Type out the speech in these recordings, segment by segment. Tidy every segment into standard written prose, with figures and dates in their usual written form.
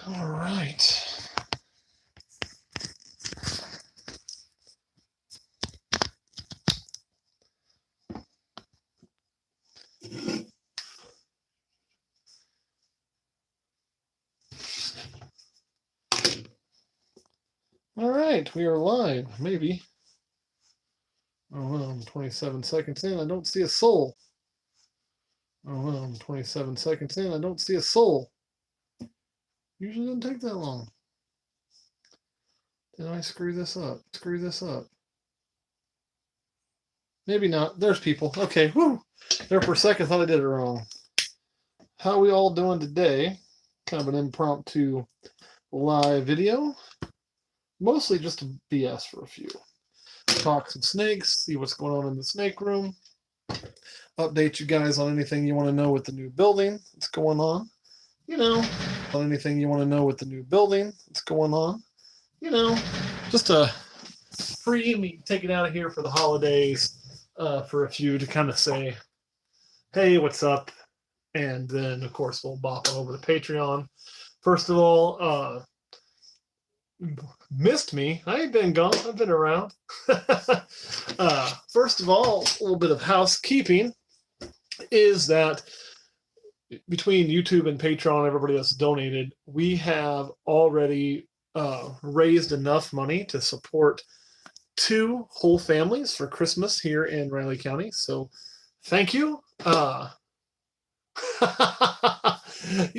All right. All right, we are live, maybe. Oh, well, I'm 27 seconds in. I don't see a soul. Oh, well, I'm 27 seconds in. I don't see a soul. Usually doesn't take that long. Did I screw this up? Screw this up. Maybe not. There's people. Okay, whoo. There for a second, I thought I did it wrong. How are we all doing today? Kind of an impromptu live video. Mostly just to BS for a few. Talk some snakes, see what's going on in the snake room. Update you guys on anything you want to know with the new building that's going on. On anything you want to know with the new building that's going on. Just a free me take it out of here for the holidays for a few to kind of say, hey, what's up? And then, of course, we'll bop on over to Patreon. First of all, missed me. I ain't been gone. I've been around. First of all, a little bit of housekeeping is that between YouTube and Patreon, everybody that's donated, we have already raised enough money to support 2 whole families for Christmas here in Riley County. So thank you. You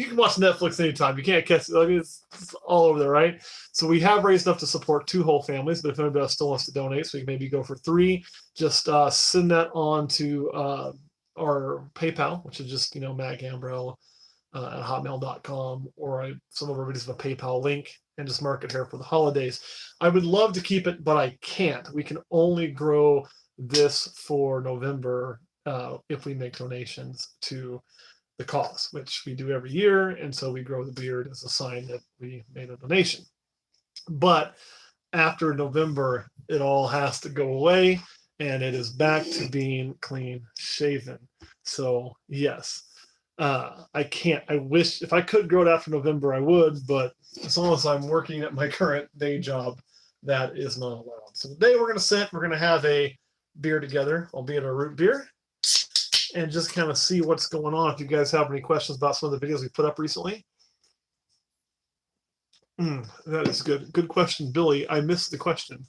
can watch Netflix anytime. You can't catch it. I mean, it's all over there, right? So we have raised enough to support 2 whole families, but if anybody else still wants to donate, so we can maybe go for 3, just send that on to our PayPal, which is just, Matt Gambrell at hotmail.com, or some of everybody's have a PayPal link, and just mark it here for the holidays. I would love to keep it, but I can't. We can only grow this for November if we make donations to the cause, which we do every year, and so we grow the beard as a sign that we made a donation. But after November, it all has to go away, and it is back to being clean shaven. So yes, I can't. I wish if I could grow it after November, I would, but as long as I'm working at my current day job, that is not allowed. So today we're going to have a beer together, albeit a root beer, and just kind of see what's going on. If you guys have any questions about some of the videos we put up recently. That is good. Good question, Billy. I missed the question.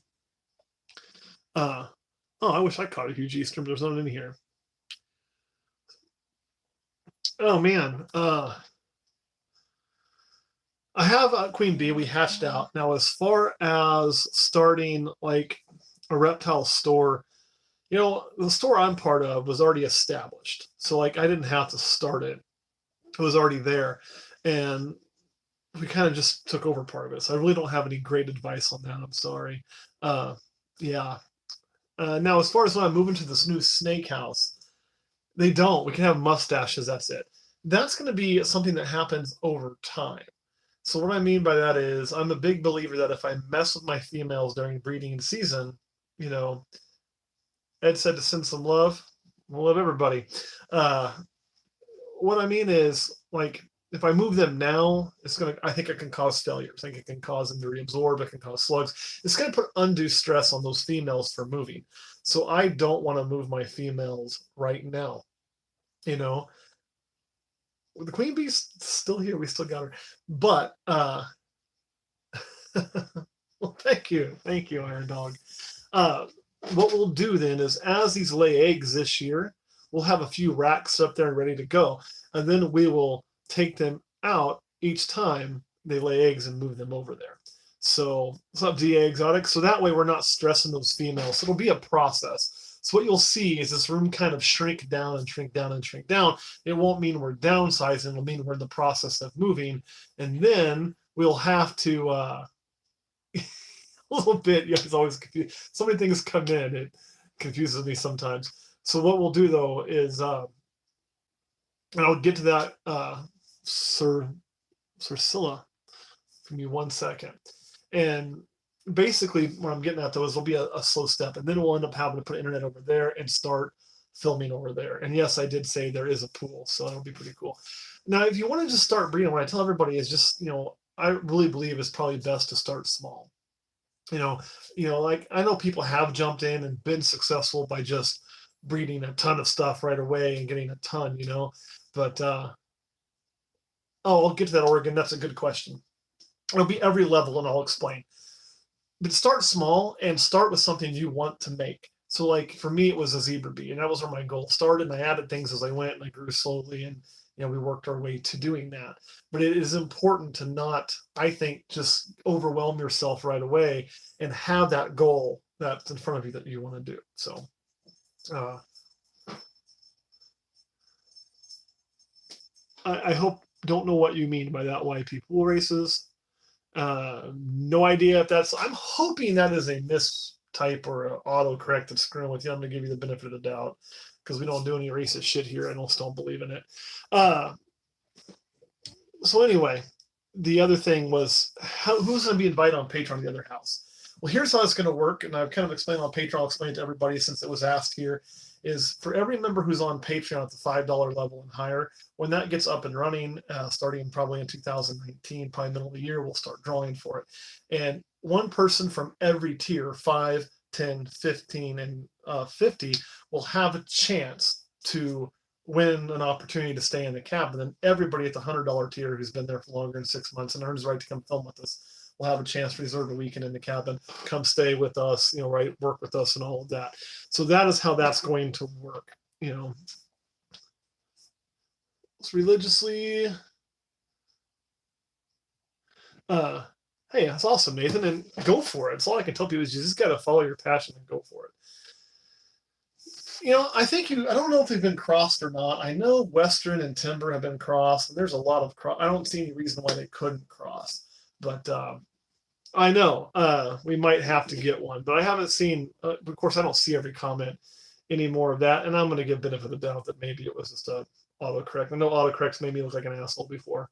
Oh, I wish I caught a huge Eastern, but there's none in here. Oh, man. I have a Queen Bee we hatched out. Now, as far as starting like a reptile store, the store I'm part of was already established. So like I didn't have to start it. It was already there. And we kind of just took over part of it. So I really don't have any great advice on that. I'm sorry. Yeah. Now, as far as when I'm moving to this new snake house, they don't. We can have mustaches. That's it. That's going to be something that happens over time. So what I mean by that is I'm a big believer that if I mess with my females during breeding season, Ed said to send some love. We'll love everybody. What I mean is, like, if I move them now, I think it can cause failures. I think it can cause them to reabsorb. It can cause slugs. It's going to put undue stress on those females for moving. So I don't want to move my females right now. The Queen Bee's still here. We still got her. But, well, thank you. Thank you, Iron Dog. What we'll do then is, as these lay eggs this year, we'll have a few racks up there and ready to go. And then we will take them out each time they lay eggs and move them over there. So it's not DA exotic. So that way we're not stressing those females. So it'll be a process. So what you'll see is this room kind of shrink down and shrink down and shrink down. It won't mean we're downsizing. It'll mean we're in the process of moving. And then we'll have to, a little bit, it's always confused. So many things come in. It confuses me sometimes. So what we'll do, though, is, and I'll get to that, Sir Scylla. Give me 1 second. And basically, what I'm getting at, though, is there'll be a slow step, and then we'll end up having to put internet over there and start filming over there. And yes, I did say there is a pool, so that'll be pretty cool. Now, if you want to just start breeding, what I tell everybody is just, I really believe it's probably best to start small. You know, like I know people have jumped in and been successful by just breeding a ton of stuff right away and getting a ton, but I'll get to that, Oregon. That's a good question. It'll be every level, and I'll explain. But start small and start with something you want to make. So, like for me, it was a zebra bee, and that was where my goal started. And I added things as I went, and I grew slowly, and we worked our way to doing that. But it is important to not, I think, just overwhelm yourself right away and have that goal that's in front of you that you want to do. So, I hope don't know what you mean by that. YP pool races. No idea if that's. I'm hoping that is a mistype or an autocorrect that's screwing with you. I'm gonna give you the benefit of the doubt because we don't do any racist shit here. I don't believe in it. So anyway, the other thing was who's going to be invited on Patreon to the other house. Well, here's how it's going to work, and I've kind of explained on Patreon. I'll explain it to everybody since it was asked here. Is for every member who's on Patreon at the $5 level and higher, when that gets up and running, starting probably in 2019, probably middle of the year, we'll start drawing for it. And one person from every tier, 5, 10, 15, and 50, will have a chance to win an opportunity to stay in the cabin. And then everybody at the $100 tier who's been there for longer than 6 months and earns the right to come film with us will have a chance to reserve a weekend in the cabin, come stay with us, work with us and all of that. So that is how that's going to work, It's religiously. Hey, that's awesome, Nathan, and go for it. It's all I can tell people is you just got to follow your passion and go for it. I think I don't know if they've been crossed or not. I know Western and Timber have been crossed, and there's a lot of I don't see any reason why they couldn't cross. But I know we might have to get one, but I haven't seen. Of course, I don't see every comment anymore of that, and I'm going to give benefit of the doubt that maybe it was just a autocorrect. I know autocorrects made me look like an asshole before.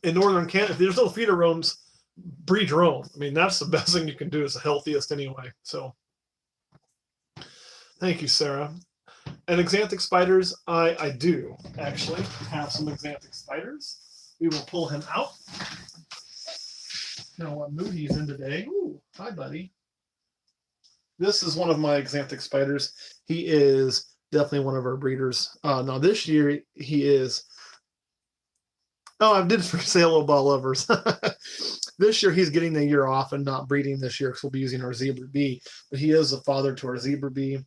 In northern Canada, if there's no feeder roams, breed your own. I mean, that's the best thing you can do. It's the healthiest anyway. So, thank you, Sarah. And Xanthic spiders, I do actually have some Xanthic spiders. We will pull him out. Now, what mood he's in today? Ooh, hi, buddy. This is one of my Xanthic spiders. He is definitely one of our breeders. Now, this year, he is. Oh, I did say hello, ball lovers. This year, he's getting the year off and not breeding this year because we'll be using our zebra bee. But he is a father to our zebra bee.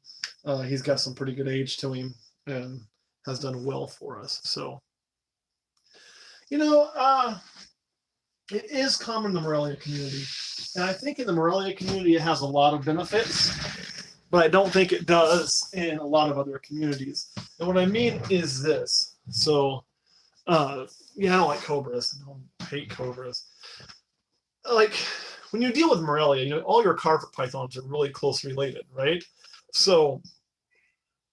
He's got some pretty good age to him and has done well for us. So, it is common in the Morelia community. And I think in the Morelia community, it has a lot of benefits, but I don't think it does in a lot of other communities. And what I mean is this. So, I don't like cobras. I don't hate cobras. Like, when you deal with Morelia, all your carpet pythons are really closely related, right? So,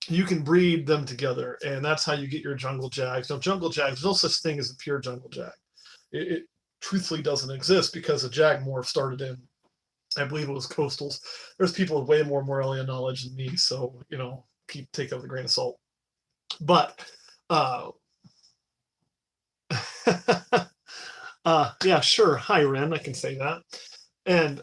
you can breed them together, and that's how you get your jungle jags. Jungle jags, there's no such thing as a pure jungle jag. It truthfully doesn't exist because the jag morph started in, I believe it was coastals. There's people with way more Morelia knowledge than me, so, take that with a grain of salt. But, yeah, sure. Hi, Ren. I can say that. And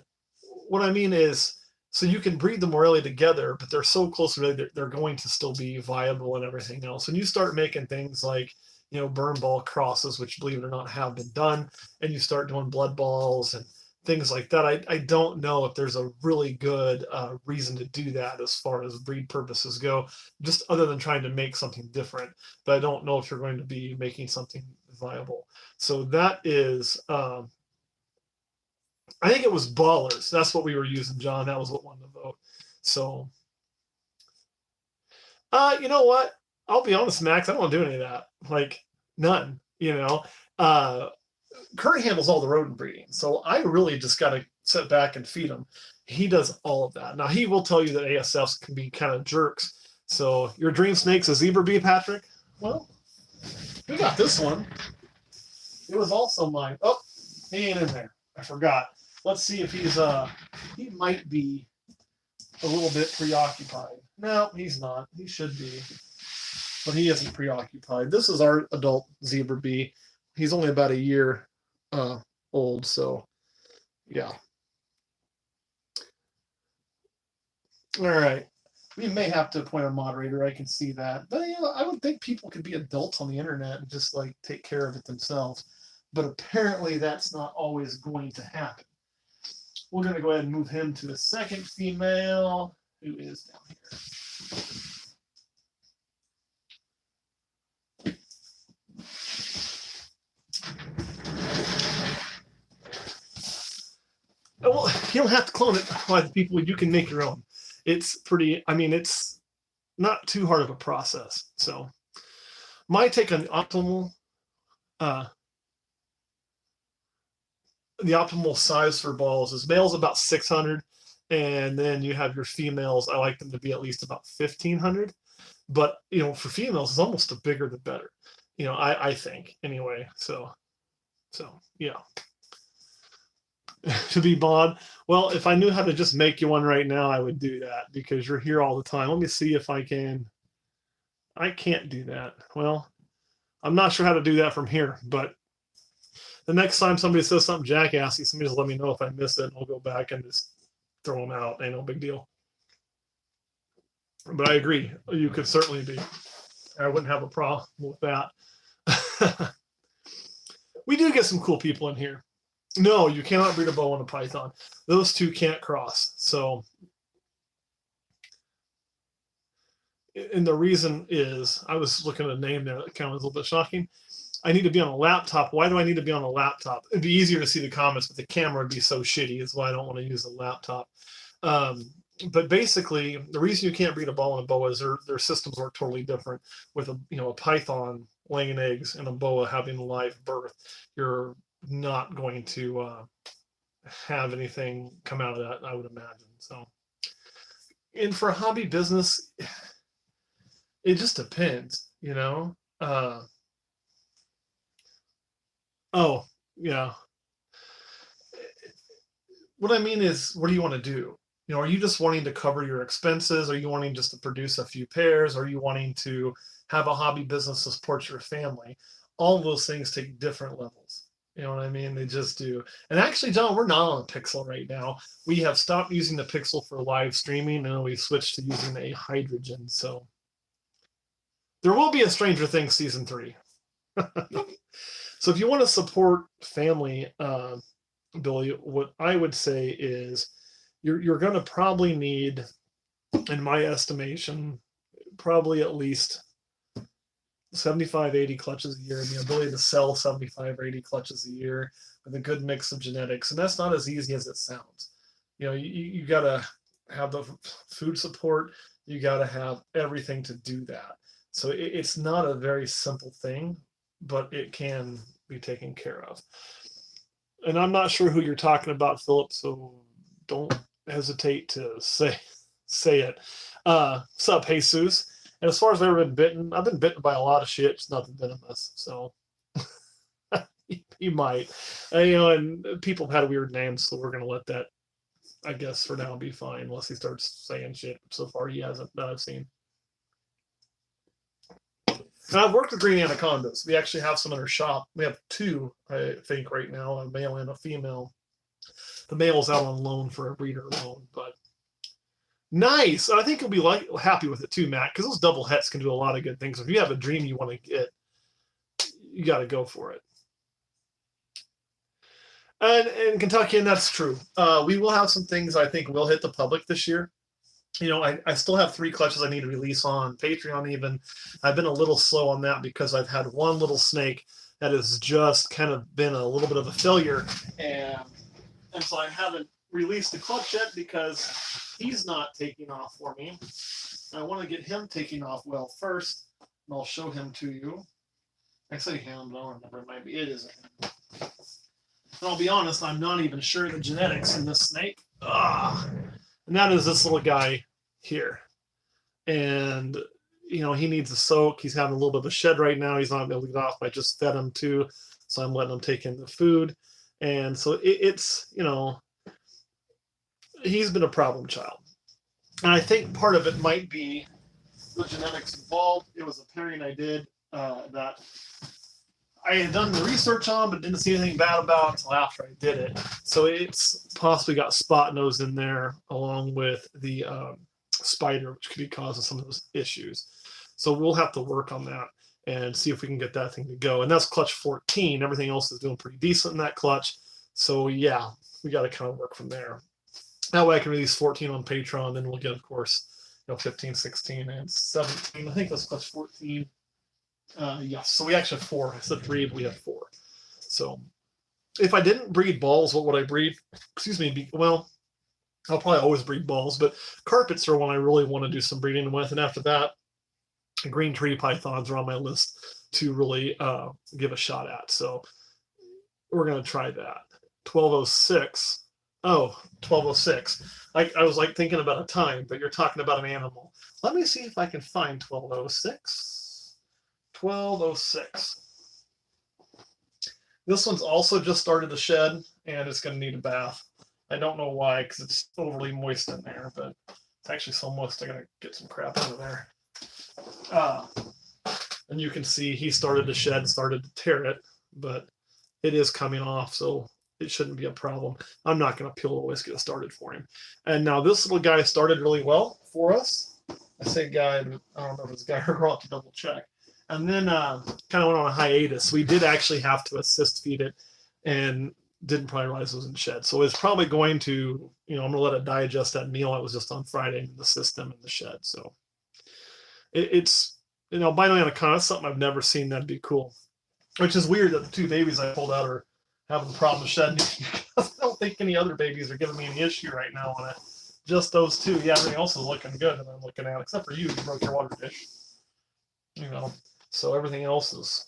what I mean is, so you can breed the Morelia together, but they're so close related, they're going to still be viable and everything else. When you start making things like, burn ball crosses, which, believe it or not, have been done, and you start doing blood balls and things like that, I don't know if there's a really good reason to do that as far as breed purposes go, just other than trying to make something different. But I don't know if you're going to be making something viable. So that is... I think it was Ballers. That's what we were using, John. That was what won the vote. So, you know what? I'll be honest, Max. I don't want to do any of that. Like, none. Kurt handles all the rodent breeding. So I really just got to sit back and feed him. He does all of that. Now, he will tell you that ASFs can be kind of jerks. So, your dream snake's a zebra bee, Patrick? Well, we got this one. It was also mine. Oh, he ain't in there. I forgot. Let's see if he might be a little bit preoccupied. No, he's not. He should be. But he isn't preoccupied. This is our adult zebra bee. He's only about a year old, so yeah. All right. We may have to appoint a moderator. I can see that, but I would think people could be adults on the internet and just like take care of it themselves. But apparently, that's not always going to happen. We're going to go ahead and move him to the second female, who is down here. Well, you don't have to clone it by the people. You can make your own. It's pretty. I mean, it's not too hard of a process. So, my take on the optimal size for balls is males about 600, and then you have your females. I like them to be at least about 1500. But for females, it's almost the bigger the better. I think anyway. So yeah. To be mod. Well, if I knew how to just make you one right now, I would do that because you're here all the time. Let me see if I can. I can't do that. Well, I'm not sure how to do that from here, but the next time somebody says something jackassy, somebody just let me know if I miss it, and I'll go back and just throw them out. Ain't no big deal. But I agree. You could certainly be. I wouldn't have a problem with that. We do get some cool people in here. No, you cannot breed a boa and a python. Those two can't cross. So, and the reason is, I was looking at a name there that kind of was a little bit shocking. I need to be on a laptop. Why do I need to be on a laptop? It'd be easier to see the comments, but the camera would be so shitty. Is why I don't want to use a laptop. But basically, the reason you can't breed a boa and a boa is their systems work totally different. With a python laying eggs and a boa having live birth, you're not going to have anything come out of that, I would imagine. So, and for a hobby business, it just depends, oh, yeah. What I mean is, what do you want to do? Are you just wanting to cover your expenses? Are you wanting just to produce a few pairs? Are you wanting to have a hobby business to support your family? All of those things take different levels. You know what I mean? They just do. And actually, John, we're not on a Pixel right now. We have stopped using the Pixel for live streaming, and we've switched to using a Hydrogen. So there will be a Stranger Things season 3. So if you want to support family, Billy, what I would say is you're going to probably need, in my estimation, probably at least 75, 80 clutches a year, and the ability to sell 75 or 80 clutches a year with a good mix of genetics. And that's not as easy as it sounds. You got to have the food support. You got to have everything to do that. So it's not a very simple thing, but it can be taken care of. And I'm not sure who you're talking about, Philip, so don't hesitate to say it. Sup, Jesus? And as far as I've ever been bitten, I've been bitten by a lot of shit, just nothing venomous. So you might. And people have had weird names, so we're going to let that, I guess, for now be fine, unless he starts saying shit. So far, he hasn't, that I've seen. And I've worked with green anacondas. We actually have some in our shop. We have 2, I think, right now, a male and a female. The male's out on loan for a breeder loan, but nice. I think you'll be happy with it too, Matt, because those double hets can do a lot of good things. If you have a dream you want to get, you got to go for it. And in Kentucky, and that's true. We will have some things I think will hit the public this year. I still have 3 clutches I need to release on Patreon even. I've been a little slow on that because I've had one little snake that has just kind of been a little bit of a failure. And so I haven't released the clutch yet because he's not taking off for me. I want to get him taking off well first, and I'll show him to you. I say him, but I don't remember. It might be. It is a him. And I'll be honest, I'm not even sure the genetics in this snake. And that is this little guy here. And, he needs a soak. He's having a little bit of a shed right now. He's not able to get off. I just fed him too. So I'm letting him take in the food. And so it's, he's been a problem child. And I think part of it might be the genetics involved. It was a pairing I did that I had done the research on, but didn't see anything bad about it until after I did it. So it's possibly got spot nose in there along with the spider, which could be causing some of those issues. So we'll have to work on that and see if we can get that thing to go. And that's clutch 14. Everything else is doing pretty decent in that clutch. So yeah, we got to kind of work from there. That way I can release 14 on Patreon, then we'll get, of course, 15, 16, and 17. I think that's clutch 14. Yes, so we actually have 4. I said 3, but we have 4. So if I didn't breed balls, what would I breed? Excuse me. Well, I'll probably always breed balls, but carpets are one I really want to do some breeding with. And after that, green tree pythons are on my list to really give a shot at. So we're going to try that. 1206. Oh, 1206. I was like thinking about a time, but you're talking about an animal. Let me see if I can find 1206. 1206. This one's also just started to shed, and it's going to need a bath. I don't know why, because it's overly moist in there, but it's actually so moist I got to get some crap out of there. And you can see he started to shed, started to tear it, but it is coming off, so it shouldn't be a problem. I'm not going to peel the whiskey started for him. And now this little guy started really well for us. I say guy, but I don't know if it's a guy or girl. I'll have to double check. And then kind of went on a hiatus. We did actually have to assist feed it and didn't probably realize it was in shed. So it's probably going to, I'm going to let it digest that meal. It was just on Friday in the system in the shed. So it's, biting anaconda, something I've never seen. That'd be cool. Which is weird that the 2 babies I pulled out are having problems shedding. I don't think any other babies are giving me any issue right now on it. Just those 2. Yeah, everything else is looking good, and I'm looking at, except for you broke your water dish. So everything else is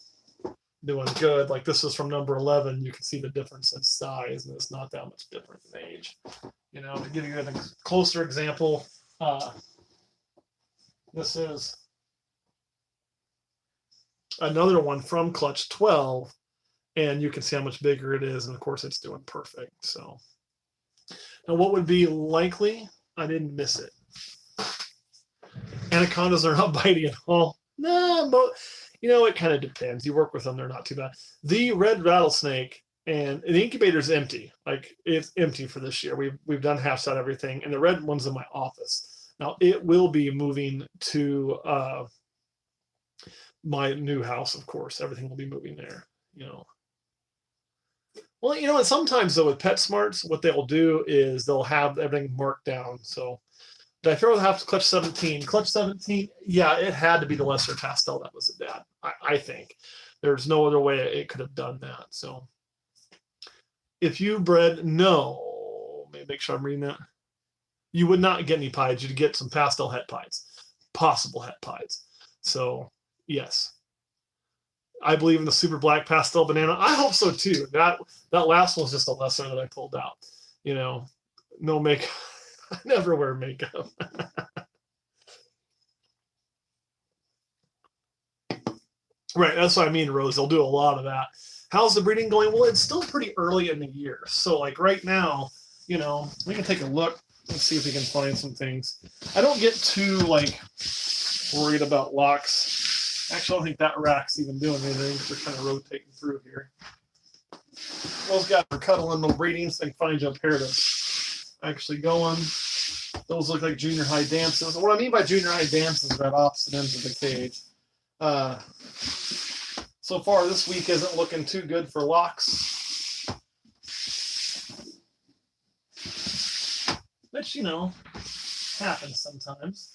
doing good. Like this is from number 11. You can see the difference in size, and it's not that much different in age. To give you a closer example, this is another one from clutch 12, and you can see how much bigger it is, and of course it's doing perfect. So now what would be likely? I didn't miss it. Anacondas are not biting at all. No, but it kind of depends. You work with them, they're not too bad. The red rattlesnake, and the incubator's empty. Like it's empty for this year. We've done half out everything, and the red one's in my office. Now it will be moving to my new house, of course. Everything will be moving there. Well, and sometimes though with PetSmarts, what they'll do is they'll have everything marked down. So did I throw the half clutch 17? Clutch 17, yeah, it had to be the lesser pastel that was the dad. I think there's no other way it could have done that. So if you bred, no, let me make sure I'm reading that. You would not get any pieds. You'd get some pastel het pieds, possible het pieds. So yes. I believe in the super black pastel banana. I hope so too. That last one was just a lesser that I pulled out. No makeup. I never wear makeup. Right, that's what I mean, Rose. They'll do a lot of that. How's the breeding going? Well, it's still pretty early in the year. So like right now, we can take a look and see if we can find some things. I don't get too worried about locks. Actually, I don't think that rack's even doing anything. They're kind of rotating through here. Those guys are cuddling the breedings and find you a pair that's actually going. Those look like junior high dances. What I mean by junior high dances is at opposite ends of the cage. So far, this week isn't looking too good for locks. Which, happens sometimes.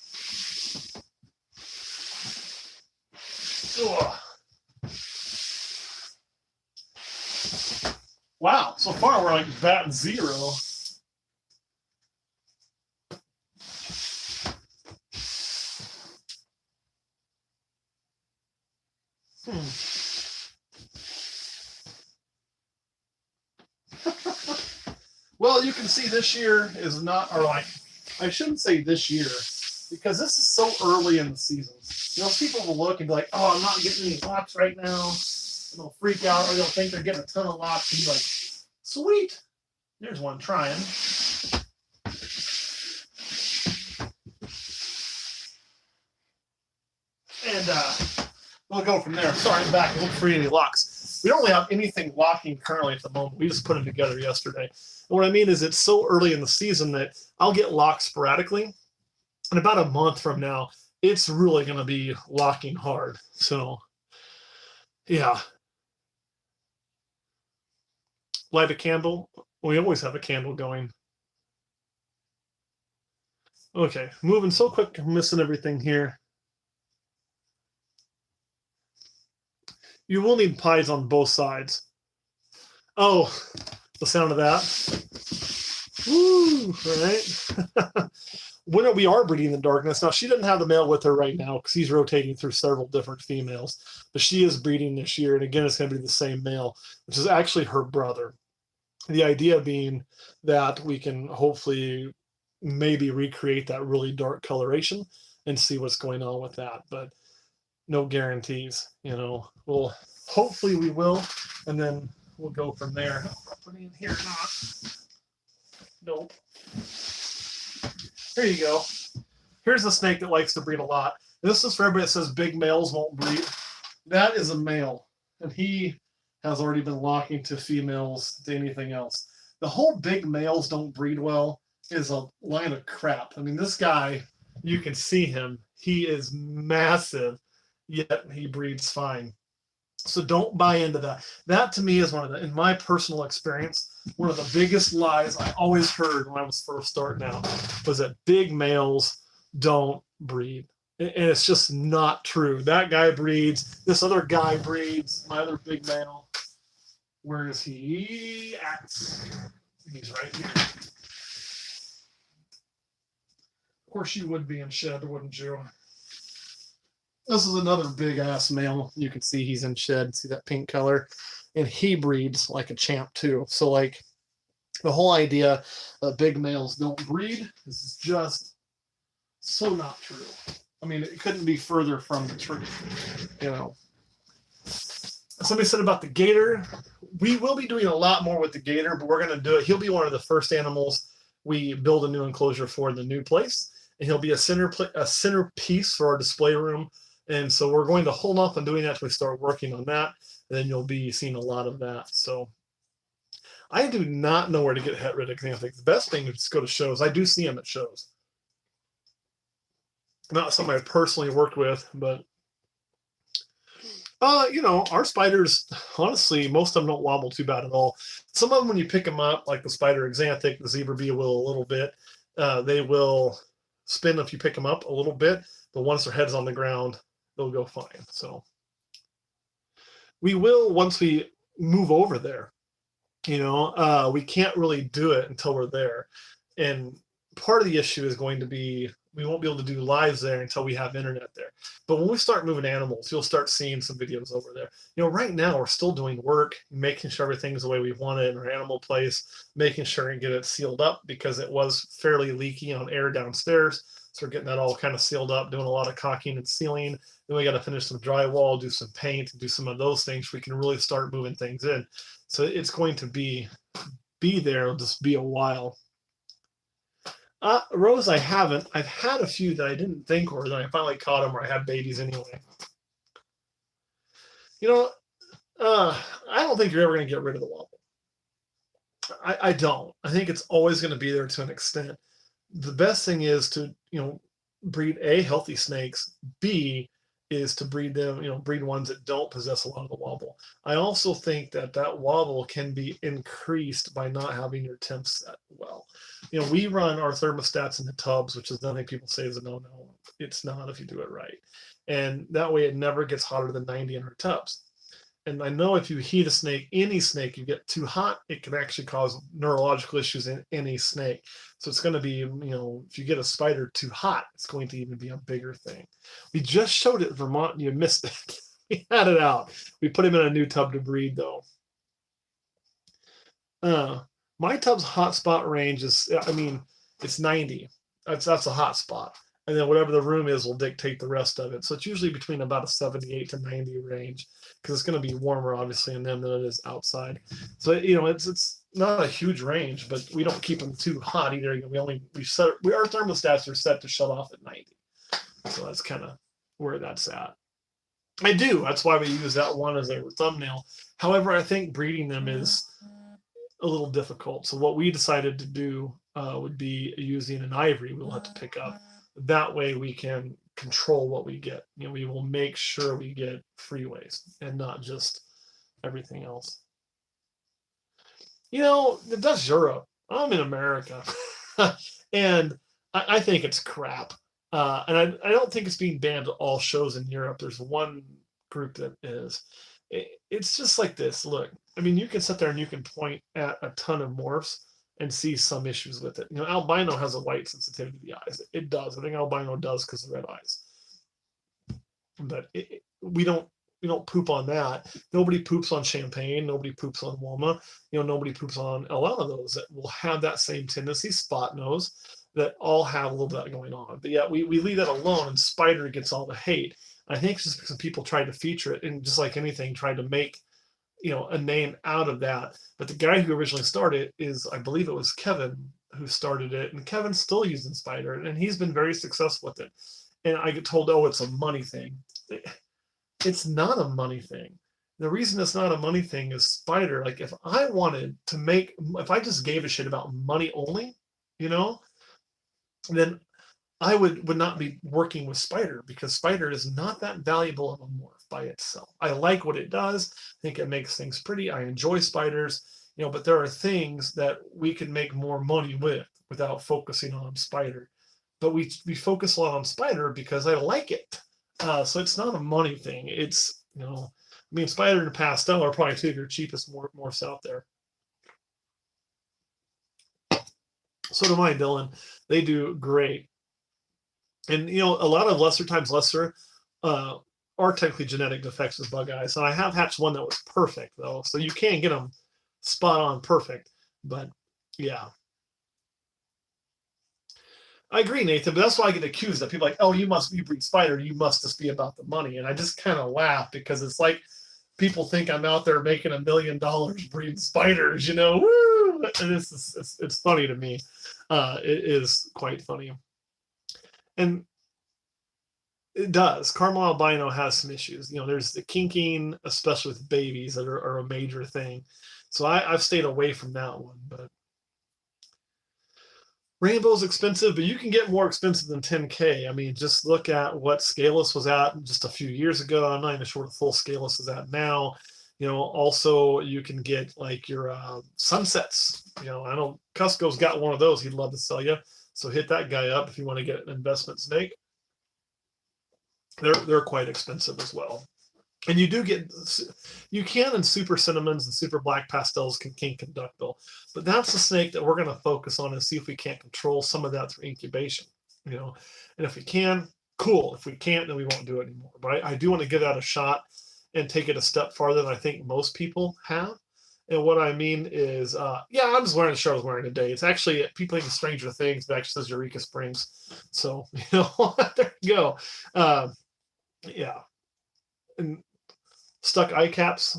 Ugh. Wow, so far we're batting 0. Well, you can see this year is not, I shouldn't say this year, because this is so early in the season. People will look and be like, oh, I'm not getting any locks right now. And they'll freak out, or they'll think they're getting a ton of locks and be like, sweet, there's one trying. And we'll go from there. Sorry, I'm back. Look for any locks. we don't really have anything locking currently at the moment. We just put them together yesterday. And what I mean is it's so early in the season that I'll get locked sporadically. And about a month from now, it's really going to be locking hard. So, yeah. Light a candle. We always have a candle going. Okay, moving so quick, I'm missing everything here. You will need pies on both sides. Oh, the sound of that. Woo, right? When we are breeding in the darkness, now she doesn't have the male with her right now because he's rotating through several different females, but she is breeding this year, and again, it's going to be the same male, which is actually her brother. The idea being that we can hopefully maybe recreate that really dark coloration and see what's going on with that, but no guarantees. Well, hopefully we will, and then we'll go from there. I'll put it in here or not. Nope. Here you go. Here's a snake that likes to breed a lot. This is for everybody that says big males won't breed. That is a male, and he has already been locking to females to anything else. The whole big males don't breed well is a line of crap. I mean, this guy, you can see him. He is massive, yet he breeds fine. So don't buy into that. That to me is in my personal experience, one of the biggest lies I always heard when I was first starting out was that big males don't breed. And it's just not true. That guy breeds. This other guy breeds. My other big male. Where is he at? He's right here. Of course you would be in shed, wouldn't you? This is another big ass male. You can see he's in shed. See that pink color? And he breeds like a champ too. So like the whole idea that big males don't breed is just so not true. I mean, it couldn't be further from the truth, Somebody said about the gator. We will be doing a lot more with the gator, but we're going to do it. He'll be one of the first animals we build a new enclosure for in the new place. And he'll be a centerpiece for our display room. And so we're going to hold off on doing that until we start working on that. And then you'll be seeing a lot of that. So I do not know where to get het rid. I think the best thing is just go to shows. I do see them at shows. Not something I've personally worked with, but our spiders, honestly, most of them don't wobble too bad at all. Some of them, when you pick them up, like the spider axanthic, the zebra bee will a little bit. They will spin if you pick them up a little bit, but once their head's on the ground, they'll go fine. So we will, once we move over there, we can't really do it until we're there. And part of the issue is going to be we won't be able to do lives there until we have internet there. But when we start moving animals, you'll start seeing some videos over there. Right now we're still doing work, making sure everything's the way we want it in our animal place, making sure and get it sealed up because it was fairly leaky on air downstairs. So we're getting that all kind of sealed up, doing a lot of caulking and sealing. Then we got to finish some drywall, do some paint, do some of those things so we can really start moving things in. So it's going to be there. It'll just be a while. Rose, I haven't. I've had a few that I didn't think were, then I finally caught them where I had babies anyway. I don't think you're ever going to get rid of the wobble. I don't. I think it's always going to be there to an extent. The best thing is to, breed A, healthy snakes. B, is to breed them, breed ones that don't possess a lot of the wobble. I also think that wobble can be increased by not having your temps set well. We run our thermostats in the tubs, which is nothing people say is a no-no. It's not if you do it right. And that way it never gets hotter than 90 in our tubs. And I know if you heat a snake, any snake, you get too hot, it can actually cause neurological issues in any snake. So it's going to be, if you get a spider too hot, it's going to even be a bigger thing. We just showed it in Vermont and you missed it. We had it out. We put him in a new tub to breed, though. My tub's hot spot range is, it's 90. That's a hot spot. And then whatever the room is will dictate the rest of it. So it's usually between about a 78 to 90 range because it's going to be warmer, obviously, in them than it is outside. So, it's not a huge range, but we don't keep them too hot either. Our thermostats are set to shut off at 90. So that's kind of where that's at. I do. That's why we use that one as a thumbnail. However, I think breeding them is a little difficult. So what we decided to do would be using an ivory we'll have to pick up. That way we can control what we get. You know, we will make sure we get freeways and not just everything else. You know, that's Europe. I'm in America. And I think it's crap. And I don't think it's being banned at all shows in Europe. There's one group that is. It's just like this. Look, I mean, you can sit there and you can point at a ton of morphs and see some issues with it. You know, albino has a white sensitivity to the eyes. It does. I think albino does because of red eyes. But we don't poop on that. Nobody poops on champagne. Nobody poops on Woma. You know, nobody poops on a lot of those that will have that same tendency. Spot nose that all have a little bit of that going on. But yet we leave that alone, and spider gets all the hate. I think it's just because people tried to feature it, and just like anything, tried to make a name out of that. But the guy who originally started is, I believe it was Kevin who started it, and Kevin's still using spider, and he's been very successful with it. And I get told, oh, it's a money thing. It's not a money thing. The reason it's not a money thing is spider. Like if I just gave a shit about money only, then I would not be working with spider, because spider is not that valuable of a morph by itself. I like what it does. I think it makes things pretty. I enjoy spiders, but there are things that we can make more money with without focusing on spider. But we focus a lot on spider because I like it. So it's not a money thing. It's, spider and pastel are probably two of your cheapest morphs out there. So do mine, Dylan. They do great. And, a lot of lesser times lesser are technically genetic defects with bug eyes. So I have hatched one that was perfect, though. So you can get them spot on perfect. But, yeah. I agree, Nathan, but that's why I get accused of people like, oh, you breed spider, you must just be about the money. And I just kind of laugh, because it's like people think I'm out there making $1 million breeding spiders, woo! And it's funny to me. It is quite funny. And it does. Caramel albino has some issues. There's the kinking, especially with babies, that are a major thing. So I've stayed away from that one, but Rainbow's expensive, but you can get more expensive than 10K. I mean, just look at what Scaleless was at just a few years ago. I'm not even sure what full Scaleless is at now. Also you can get like your sunsets. I know Cusco's got one of those. He'd love to sell you. So hit that guy up if you want to get an investment snake. They're quite expensive as well. And you can in super cinnamons and super black pastels can kink and duckbill. But that's the snake that we're going to focus on and see if we can't control some of that through incubation. And if we can, cool. If we can't, then we won't do it anymore. But I do want to give that a shot and take it a step farther than I think most people have. And what I mean is, I'm just wearing the shirt I was wearing today. It's actually, people think Stranger Things, but actually says Eureka Springs. So, there you go. Yeah. And stuck eye caps.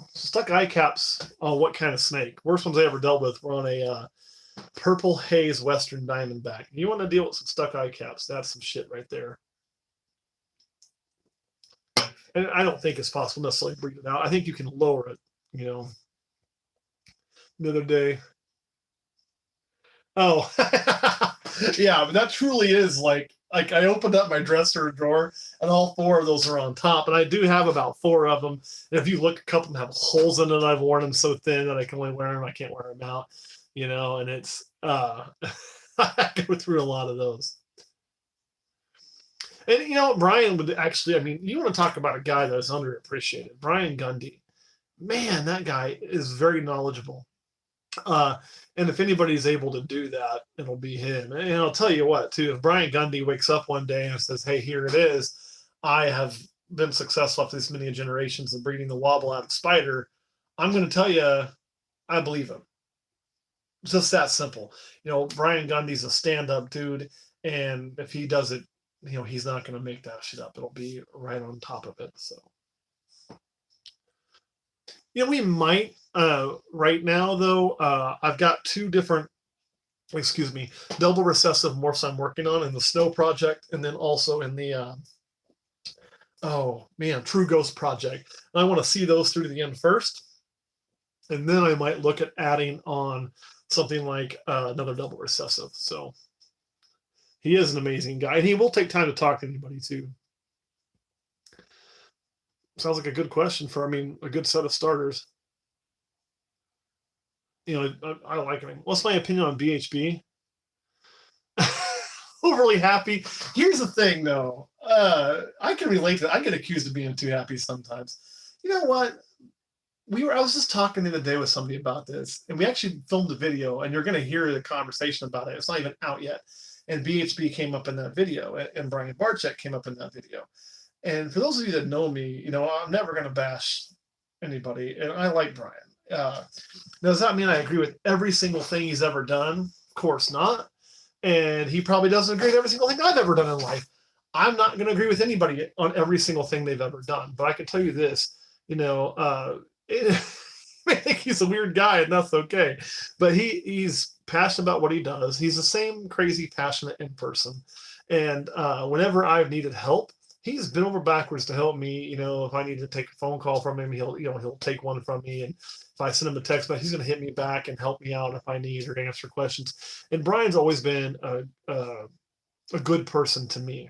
What kind of snake? Worst ones I ever dealt with were on a purple haze Western Diamondback. You want to deal with some stuck eye caps? That's some shit right there. And I don't think it's possible necessarily to breed it out. I think you can lower it. The other day. Oh, yeah, but that truly is like I opened up my dresser drawer and all 4 of those are on top. And I do have about 4 of them. And if you look, a couple of them have holes in it. I've worn them so thin that I can only wear them. I can't wear them out, and it's, I go through a lot of those. And, Brian would actually, you want to talk about a guy that is underappreciated. Brian Gundy. Man, that guy is very knowledgeable. And if anybody's able to do that, it'll be him. And I'll tell you what, too, if Brian Gundy wakes up one day and says, hey, here it is, I have been successful after this many generations of breeding the wobble out of spider, I'm going to tell you, I believe him. It's just that simple. Brian Gundy's a stand-up dude, and if he does it, he's not going to make that shit up. It'll be right on top of it. So, we might right now, though. I've got 2 different, double recessive morphs I'm working on in the Snow project, and then also in the Oh man, True Ghost Project. I want to see those through to the end first, and then I might look at adding on something like another double recessive. So he is an amazing guy, and he will take time to talk to anybody too. Sounds like a good question for, I mean, a good set of starters. You know, I like him. What's my opinion on BHB? Overly happy. Here's the thing, though. I can relate to that. I get accused of being too happy sometimes. You know what? I was just talking the other day with somebody about this, and we actually filmed a video, and you're going to hear the conversation about it. It's not even out yet. And BHB came up in that video, and Brian Barczyk came up in that video. And for those of you that know me, you know, I'm never going to bash anybody, and I like Brian. Does that mean I agree with every single thing he's ever done? Of course not. And he probably doesn't agree with every single thing I've ever done in life. I'm not going to agree with anybody on every single thing they've ever done. But I can tell you this, you know, I think he's a weird guy, and that's okay. But he's passionate about what he does. He's the same crazy passionate in person. And whenever I've needed help, he's been over backwards to help me. You know, if I need to take a phone call from him, he'll take one from me. And if I send him a text message, he's going to hit me back and help me out if I need or answer questions. And Brian's always been a good person to me.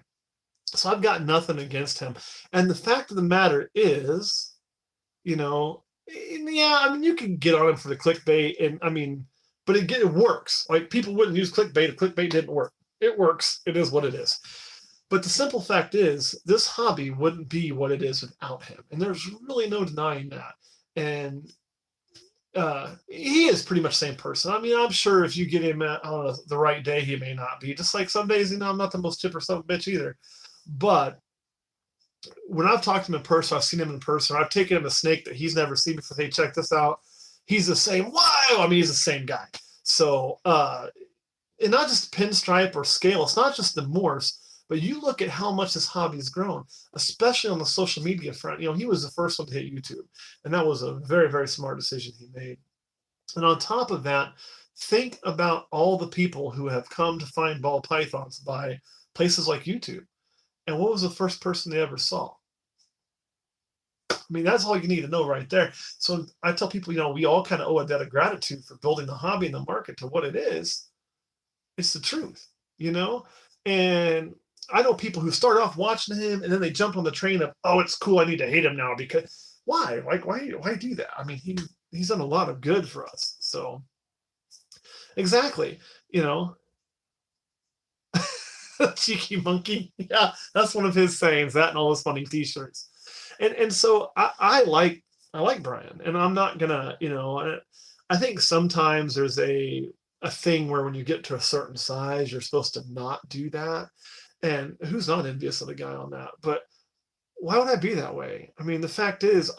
So I've got nothing against him. And the fact of the matter is, you know, yeah, I mean, you can get on him for the clickbait, and I mean, but it works. Like, people wouldn't use clickbait if clickbait didn't work. It works. It is what it is. But the simple fact is, this hobby wouldn't be what it is without him, and there's really no denying that. And he is pretty much the same person. I mean, I'm sure if you get him on the right day, he may not be. Just like some days, you know, I'm not the most chipper son of a bitch either. But when I've talked to him in person, I've seen him in person, I've taken him a snake that he's never seen before. Hey, check this out. He's the same. Wow. I mean, he's the same guy. So, and not just pinstripe or scale. It's not just the morphs, but you look at how much this hobby's grown, especially on the social media front. You know, he was the first one to hit YouTube, and that was a very, very smart decision he made. And on top of that, think about all the people who have come to find ball pythons by places like YouTube. And what was the first person they ever saw? I mean, that's all you need to know right there. So I tell people, you know, we all kind of owe a debt of gratitude for building the hobby and the market to what it is. It's the truth, you know? And I know people who start off watching him and then they jump on the train of, oh, it's cool, I need to hate him now. Because why? Like, why do that? I mean, he's done a lot of good for us. So exactly, you know. Cheeky monkey. Yeah, that's one of his sayings, that and all his funny t-shirts. And so I like Brian, and I'm not gonna, you know, I think sometimes there's a thing where when you get to a certain size, you're supposed to not do that. And who's not envious of the guy on that? But why would I be that way? I mean, the fact is,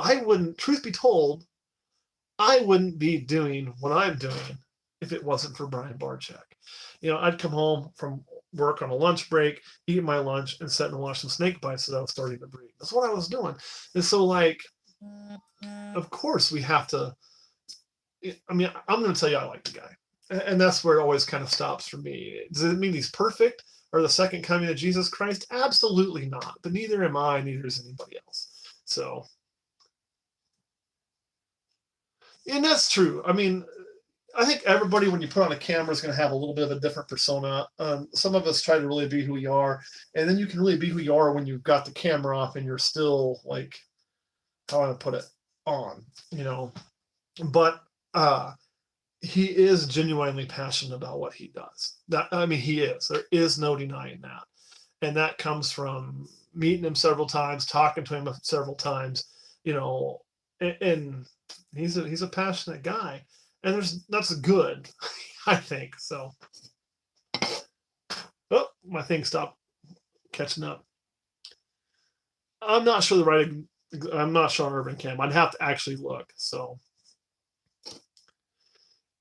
truth be told, I wouldn't be doing what I'm doing if it wasn't for Brian Barczyk. You know, I'd come home from work on a lunch break, eat my lunch, and sit and watch some snake bites that I was starting to breed. That's what I was doing. And so, like, of course we have to, I mean, I'm going to tell you I like the guy. And that's where it always kind of stops for me. Does it mean he's perfect or the second coming of Jesus Christ? Absolutely not. But neither am I, neither is anybody else. So, and that's true. I mean, I think everybody, when you put on a camera, is going to have a little bit of a different persona. Some of us try to really be who we are, and then you can really be who you are when you've got the camera off and you're still, like, how do I put it, on, you know. But he is genuinely passionate about what he does. I mean, he is. There is no denying that, and that comes from meeting him several times, talking to him several times, you know, and he's a passionate guy. And that's good, I think. So, oh, my thing stopped catching up. I'm not sure I'm not sure on Urban Cam. I'd have to actually look. So,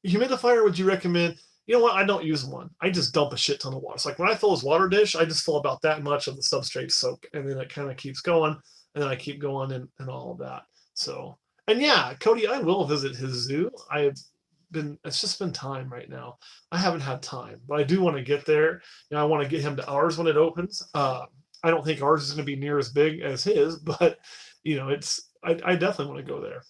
humidifier, would you recommend? You know what? I don't use one. I just dump a shit ton of water. It's like when I fill his water dish, I just fill about that much of the substrate soak, and then it kind of keeps going, and then I keep going and all of that. So. And yeah, Cody, I will visit his zoo. It's just been time right now. I haven't had time, but I do want to get there. You know, I want to get him to ours when it opens. I don't think ours is going to be near as big as his, but it's I definitely want to go there.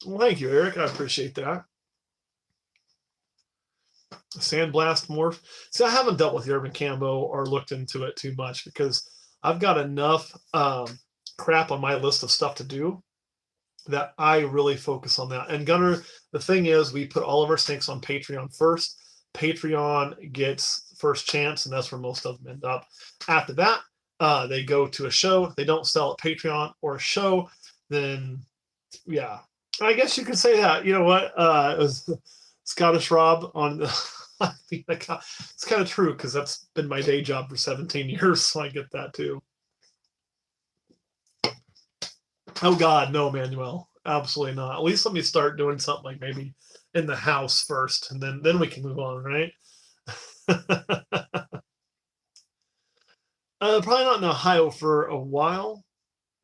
Well, thank you, Eric. I appreciate that. Sandblast morph. See, I haven't dealt with the urban camo or looked into it too much because I've got enough crap on my list of stuff to do that I really focus on that. And Gunner, the thing is, we put all of our snakes on Patreon first. Patreon gets first chance, and that's where most of them end up. After that, they go to a show. If they don't sell at Patreon or a show, then yeah, I guess you could say that. You know what? It was Scottish Rob on the. I mean, it's kind of true because that's been my day job for 17 years, so I get that too. Oh God, no, Manuel, absolutely not. At least let me start doing something like maybe in the house first, and then we can move on, right? Probably not in Ohio for a while.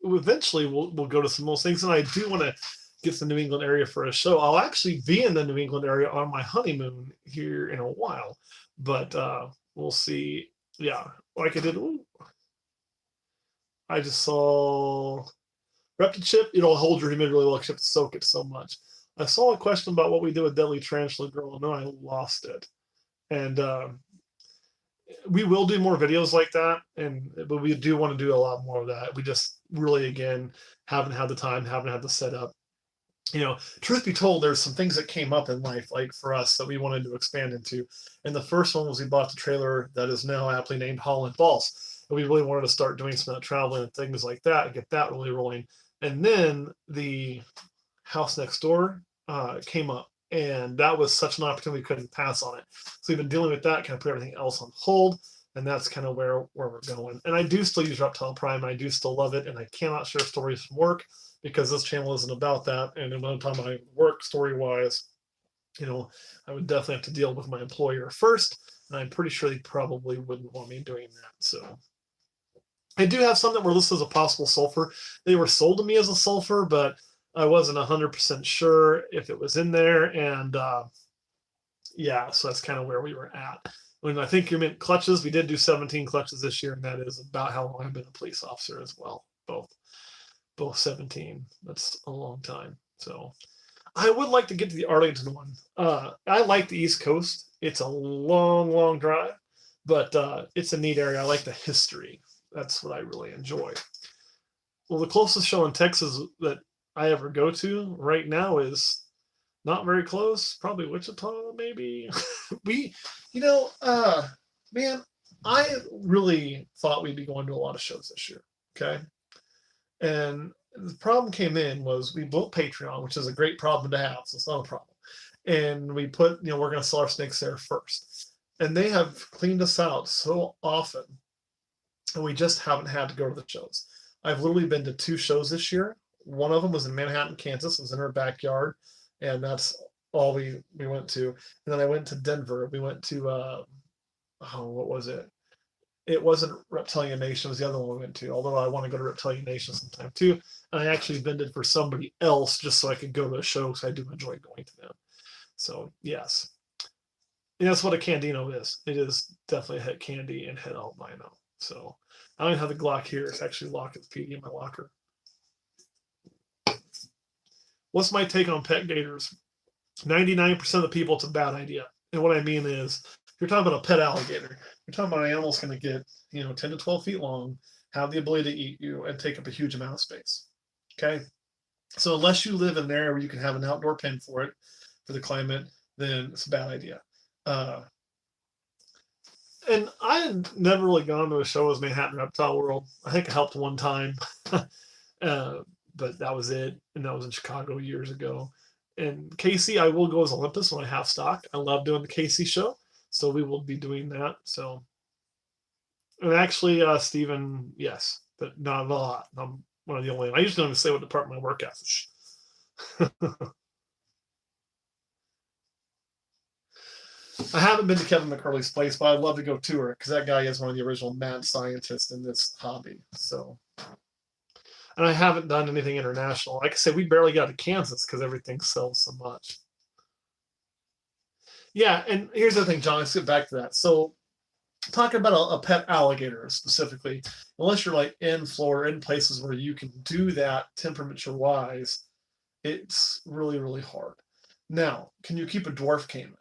Eventually, we'll go to some of those things, and I do want to get to the New England area for a show. I'll actually be in the New England area on my honeymoon here in a while, but we'll see. Yeah, like I did. Ooh, I just saw Reptile chip. Hold your humidity really well except to soak it so much. I saw a question about what we do with Deadly Tarantula Girl, and then I lost it. And we will do more videos like that, but we do want to do a lot more of that. We just really, again, haven't had the time, haven't had the setup. Truth be told, there's some things that came up in life, like for us, that we wanted to expand into. And the first one was we bought the trailer that is now aptly named Holland Balls. And we really wanted to start doing some of that traveling and things like that and get that really rolling. And then the house next door came up, and that was such an opportunity we couldn't pass on it. So we've been dealing with that, kind of put everything else on hold, and that's kind of where we're going. And I do still use Reptile Prime, and I do still love it, and I cannot share stories from work because this channel isn't about that. And when I'm talking about work story-wise, I would definitely have to deal with my employer first, and I'm pretty sure they probably wouldn't want me doing that. So I do have some that were listed as a possible sulfur. They were sold to me as a sulfur, but I wasn't 100% sure if it was in there. And yeah, so that's kind of where we were at. When I think you meant clutches, we did do 17 clutches this year, and that is about how long I've been a police officer as well. Both 17. That's a long time. So I would like to get to the Arlington one. I like the East Coast. It's a long, long drive, but it's a neat area. I like the history. That's what I really enjoy. Well, the closest show in Texas that I ever go to right now is not very close. Probably Wichita, maybe. Man, I really thought we'd be going to a lot of shows this year. Okay. And the problem came in was we built Patreon, which is a great problem to have, so it's not a problem. And we put, we're going to sell our snakes there first. And they have cleaned us out so often, and we just haven't had to go to the shows. I've literally been to 2 shows this year. One of them was in Manhattan, Kansas. It was in our backyard, and that's all we went to. And then I went to Denver. We went to, what was it? It wasn't Reptilian Nation. It was the other one we went to, although I want to go to Reptilian Nation sometime too. And I actually vended for somebody else just so I could go to a show because I do enjoy going to them. So, yes. And that's what a Candino is. It is definitely a het candy and het albino. So, I don't even have the Glock here. It's actually locked at the PD in my locker. What's my take on Pet Gators? 99% of the people, it's a bad idea. And what I mean is, if you're talking about a pet alligator, you're talking about an animal that's going to get, 10 to 12 feet long, have the ability to eat you, and take up a huge amount of space. Okay? So unless you live in there where you can have an outdoor pen for it, for the climate, then it's a bad idea. And I had never really gone to a show as Manhattan Reptile World. I think I helped one time, but that was it. And that was in Chicago years ago. And Casey, I will go as Olympus when I have stock. I love doing the Casey show, so we will be doing that. So, and actually, Stephen, yes, but not a lot. I'm one of the only. I usually don't even say what department I work at. I haven't been to Kevin McCurley's place, but I'd love to go tour it because that guy is one of the original mad scientists in this hobby. So, and I haven't done anything international. Like I said, we barely got to Kansas because everything sells so much. Yeah, and here's the thing, John. Let's get back to that. So, talking about a pet alligator specifically, unless you're like in Florida, in places where you can do that temperature wise, it's really, really hard. Now, can you keep a dwarf caiman?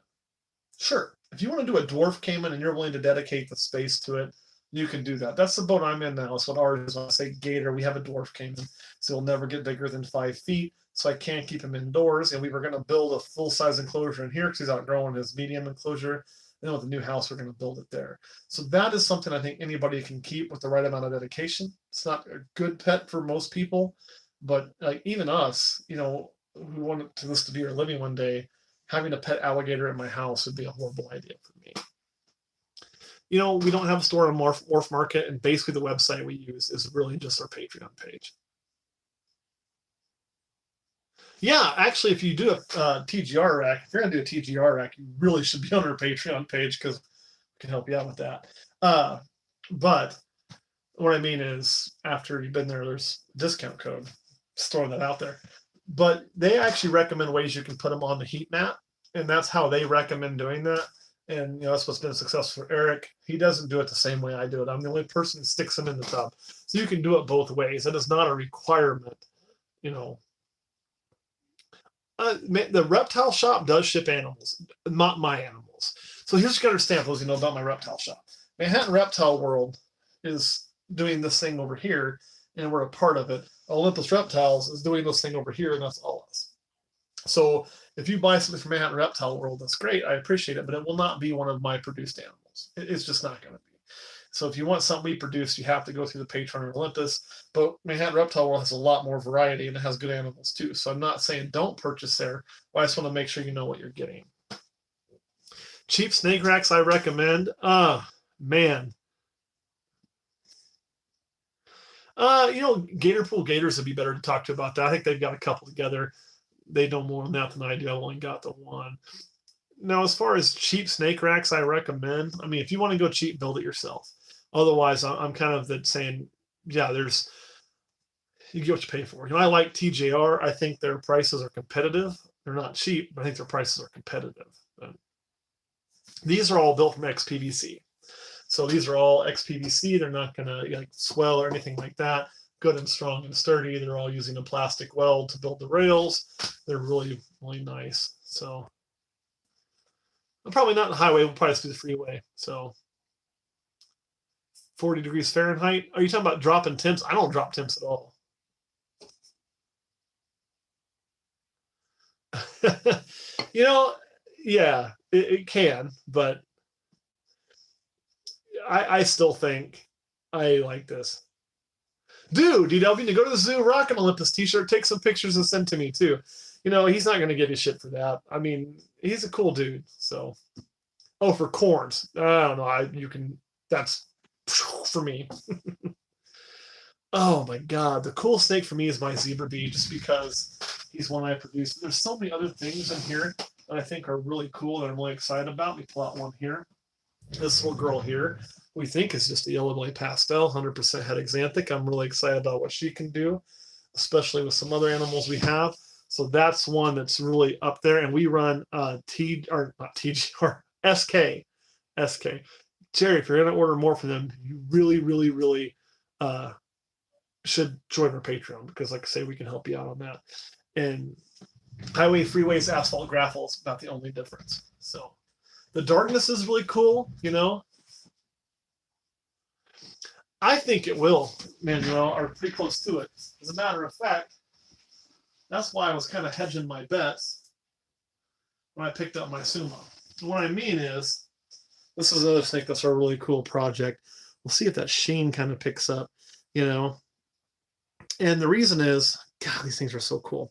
Sure. If you want to do a dwarf caiman and you're willing to dedicate the space to it, you can do that. That's the boat I'm in now. It's what ours is. When I say gator, we have a dwarf caiman, so he'll never get bigger than 5 feet. So I can't keep him indoors. And we were going to build a full-size enclosure in here because he's outgrowing his medium enclosure. Then with the new house, we're going to build it there. So that is something I think anybody can keep with the right amount of dedication. It's not a good pet for most people, but like even us, you know, who want this to be our living one day, having a pet alligator at my house would be a horrible idea for me. You know, we don't have a store on Morph Market, and basically the website we use is really just our Patreon page. Yeah, actually, if you do a TGR rack, if you're going to do a TGR rack, you really should be on our Patreon page because we can help you out with that. But what I mean is, after you've been there, there's a discount code. Just throwing that out there. But they actually recommend ways you can put them on the heat mat, and that's how they recommend doing that. And you know, that's what's been successful for Eric. He doesn't do it the same way I do it. I'm the only person who sticks them in the tub. So you can do it both ways. It is not a requirement, you know. The reptile shop does ship animals, not my animals. So here's what you got to understand, those you know about my reptile shop. Manhattan Reptile World is doing this thing over here, and we're a part of it. Olympus Reptiles is doing this thing over here, and that's all us. So if you buy something from Manhattan Reptile World, that's great. I appreciate it, but it will not be one of my produced animals. It's just not going to be. So if you want something we produce, you have to go through the Patreon or Olympus. But Manhattan Reptile World has a lot more variety, and it has good animals too. So I'm not saying don't purchase there, but I just want to make sure you know what you're getting. Cheap snake racks I recommend. Man. You know, Gator Pool Gators would be better to talk to about that. I think they've got a couple together. They know more than that than I do. I've only got the one. Now, as far as cheap snake racks, I recommend. I mean, if you want to go cheap, build it yourself. Otherwise, I'm kind of saying, yeah, you get what you pay for. You know, I like TJR. I think their prices are competitive. They're not cheap, but I think their prices are competitive. But these are all built from XPVC. So these are all XPVC. They're not going to like swell or anything like that. Good and strong and sturdy. They're all using a plastic weld to build the rails. They're really, really nice. So I'm probably not in the highway. We'll probably just do the freeway. So 40 degrees Fahrenheit. Are you talking about dropping temps? I don't drop temps at all. You know, yeah, it can, but I still think I like this. Dude, you need to go to the zoo, rock an Olympus t-shirt, take some pictures and send to me too. You know, he's not going to give you shit for that. I mean, he's a cool dude. So, oh, for corns. I don't know. That's for me. Oh my God. The cool snake for me is my zebra bee, just because he's one I produced. There's so many other things in here that I think are really cool that I'm really excited about. We pull out one here. This little girl here, we think is just a yellow belly pastel, 100% het exanthic. I'm really excited about what she can do, especially with some other animals we have. So that's one that's really up there. And we run SK. Jerry, if you're going to order more from them, you really, really, really should join our Patreon because, like I say, we can help you out on that. And highway, freeways, asphalt, gravel is about the only difference. So the darkness is really cool, you know. I think it will, Manuel, or pretty close to it. As a matter of fact, that's why I was kind of hedging my bets when I picked up my Sumo. What I mean is, this is another snake that's a really cool project. We'll see if that sheen kind of picks up, you know. And the reason is, God, these things are so cool,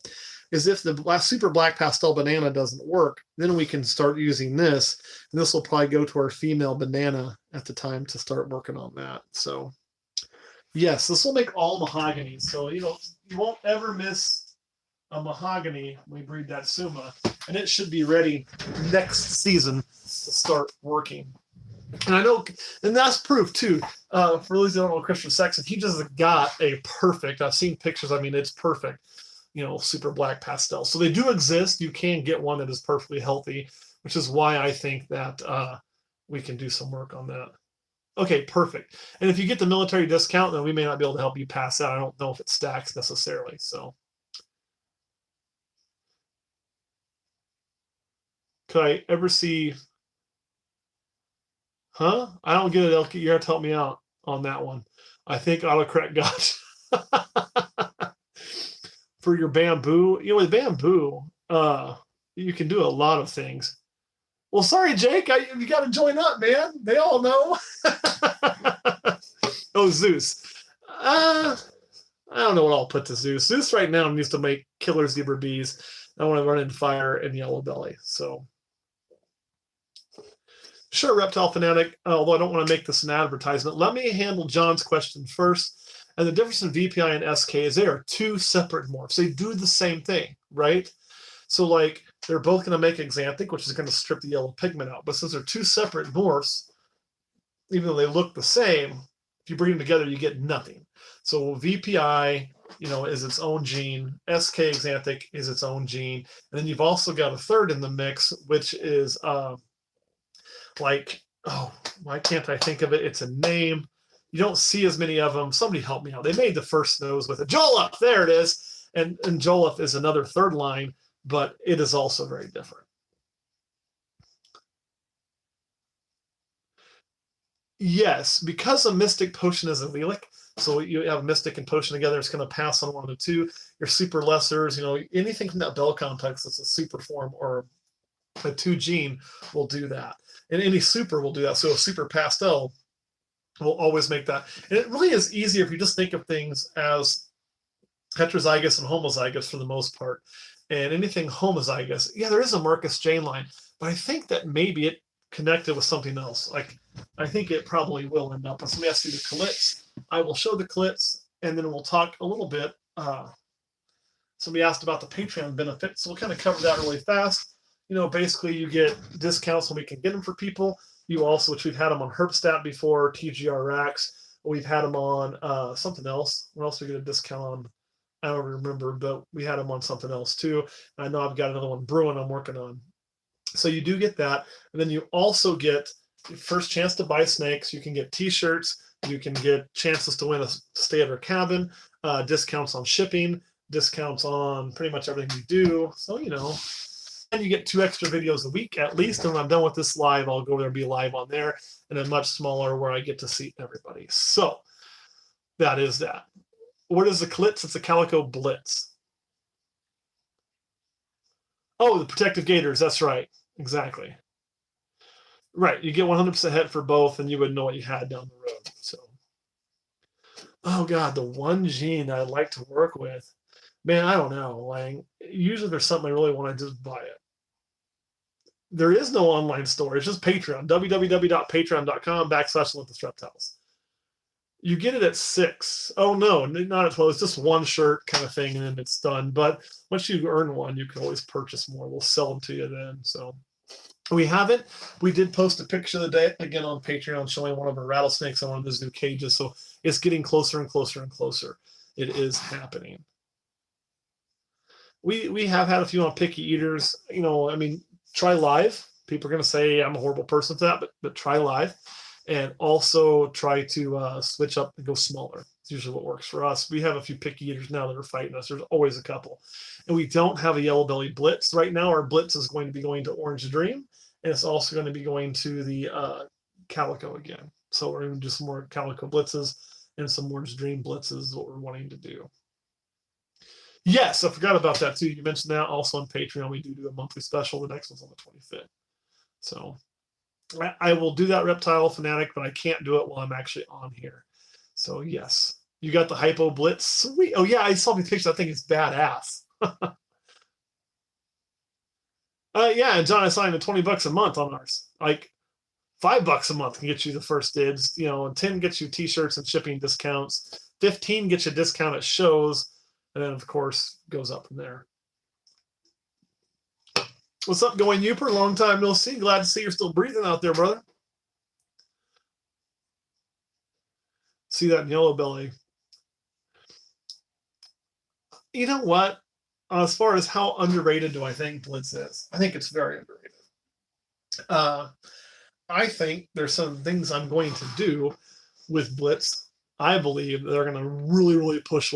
is if the super black pastel banana doesn't work, then we can start using this. And this will probably go to our female banana at the time to start working on that. So, yes, this will make all mahogany. So, you know, you won't ever miss a mahogany when we breed that Suma. And it should be ready next season to start working. And I know, and that's proof too. For those who don't know Christian Sexton, he just got a perfect, I've seen pictures, I mean, it's perfect, you know, super black pastel. So they do exist. You can get one that is perfectly healthy, which is why I think that we can do some work on that. Okay, perfect. And if you get the military discount, then we may not be able to help you pass that. I don't know if it stacks necessarily. So could I ever see? Huh? I don't get it, Elke. You have to help me out on that one. I think autocorrect got for your bamboo. You know, with bamboo, you can do a lot of things. Well, sorry, Jake. You got to join up, man. They all know. Oh, Zeus. I don't know what I'll put to Zeus. Zeus right now needs to make killer zebra bees. I want to run in fire and yellow belly. So, sure, Reptile Fanatic, although I don't want to make this an advertisement, let me handle John's question first. And the difference in VPI and SK is they are two separate morphs. They do the same thing, right? So, like, they're both going to make Xanthic, which is going to strip the yellow pigment out. But since they're two separate morphs, even though they look the same, if you bring them together, you get nothing. So VPI, is its own gene. SK Xanthic is its own gene. And then you've also got a third in the mix, which is why can't I think of it? It's a name. You don't see as many of them. Somebody help me out. They made the first nose with it. Jollup, there it is. And Jollup is another third line, but it is also very different. Yes, because a Mystic Potion is allelic, so you have Mystic and Potion together, it's going to pass on one of the two. Your Super Lessers, anything from that Bell complex that's a super form or a 2 gene will do that. And any super will do that. So a Super Pastel will always make that. And it really is easier if you just think of things as heterozygous and homozygous for the most part. And anything homozygous, yeah, there is a Marcus Jane line, but I think that maybe it connected with something else. Like, I think it probably will end up. Let me ask you the clits. I will show the clits, and then we'll talk a little bit. Somebody asked about the Patreon benefits, so we'll kind of cover that really fast. Basically you get discounts when we can get them for people. You also, which we've had them on Herbstat before, TGR Racks. We've had them on something else. What else we get a discount on? I don't remember, but we had them on something else too. And I know I've got another one brewing I'm working on. So you do get that. And then you also get your first chance to buy snakes. You can get t-shirts. You can get chances to win a stay at our cabin, discounts on shipping, discounts on pretty much everything you do. So, and you get 2 extra videos a week at least. And when I'm done with this live, I'll go there and be live on there, and a much smaller where I get to see everybody. So that is that. What is the Clitz? It's a Calico Blitz. Oh, the Protective Gators. That's right. Exactly. Right. You get 100% head for both, and you would know what you had down the road. So, oh God, the one gene that I'd like to work with, man, I don't know. Like, usually there's something I really want to just buy it. There is no online store. It's just Patreon. www.patreon.com/relentlessreptiles. You get it at 6. Oh no, not at 12. It's just one shirt kind of thing, and then it's done. But once you earn one, you can always purchase more. We'll sell them to you then. So we haven't. We did post a picture of the day again on Patreon showing one of our rattlesnakes on one of those new cages. So it's getting closer and closer and closer. It is happening. We have had a few on picky eaters. Try live. People are going to say I'm a horrible person for that, but try live. And also try to switch up and go smaller. It's usually what works for us. We have a few picky eaters now that are fighting us. There's always a couple. And we don't have a yellow belly blitz. Right now our blitz is going to be going to Orange Dream. And it's also going to be going to the Calico again. So we're going to do some more Calico blitzes and some Orange Dream blitzes is what we're wanting to do. Yes, I forgot about that too. You mentioned that also on Patreon. We do a monthly special. The next one's on the 25th. So I will do that, Reptile Fanatic, but I can't do it while I'm actually on here. So yes, you got the Hypo Blitz. Sweet. Oh yeah, I saw the picture. I think it's badass. Yeah, and John, I signed $20 a month on ours. Like $5 a month can get you the first dibs. And 10 gets you t-shirts and shipping discounts. 15 gets you a discount at shows, and then of course goes up from there. What's up, Going Youper? Long time no see. Glad to see you're still breathing out there, brother. See that in yellow belly. You know what? As far as how underrated do I think Blitz is? I think it's very underrated. I think there's some things I'm going to do with Blitz. I believe they're going to really, really push